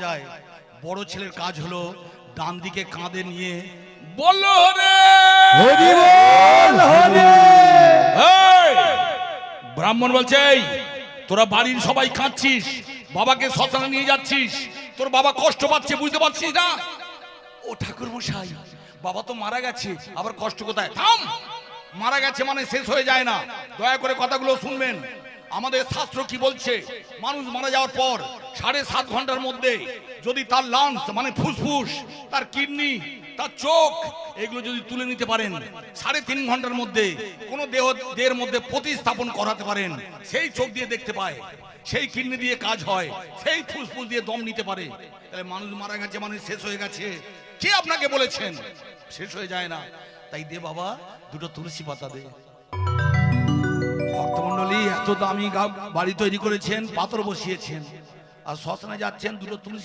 যায়। বড় ছেলের কাজ হলো ডান দিকে কাঁধে নিয়ে বললো রে ব্রাহ্মণ বলছে, এই তোরা বাড়ির সবাই কাঁদছিস, বাবাকে শ্মশানে নিয়ে যাচ্ছিস, তোর বাবা কষ্ট পাচ্ছে, বুঝতে পারছিস না? ও ঠাকুর মশাই, বাবা তো মারা গেছে, আবার কষ্ট কোথায়? থাম, মারা গেছে মানে শেষ হয়ে যায় না। দয়া করে কথাগুলো শুনবেন। আমাদের শাস্ত্র কি বলছে? মানুষ মারা যাওয়ার পর 7.5 ঘন্টার মধ্যে যদি তার লাংস মানে ফুসফুস, তার কিডনি, তার চোখ, এগুলো যদি তুলে নিতে পারেন, 3.5 ঘন্টার মধ্যে কোনো দেহের মধ্যে প্রতিস্থাপন করাতে পারেন, সেই চোখ দিয়ে দেখতে পায়, সেই কিডনি দিয়ে কাজ হয়, সেই ফুসফুস দিয়ে দম নিতে পারে। তাহলে মানুষ মারা গেছে মানে শেষ হয়ে গেছে? কে আপনাকে বলেছেন? শেষ হয়ে যায় না। তাই দে বাবা, দুটো তুলসী পাতা দে। ভক্তমণ্ডলী, এত দামি বাড়ি তৈরি করেছেন, পাথর বসিয়েছেন, আর শ্মশানে যাচ্ছেন, দুটো তুলসী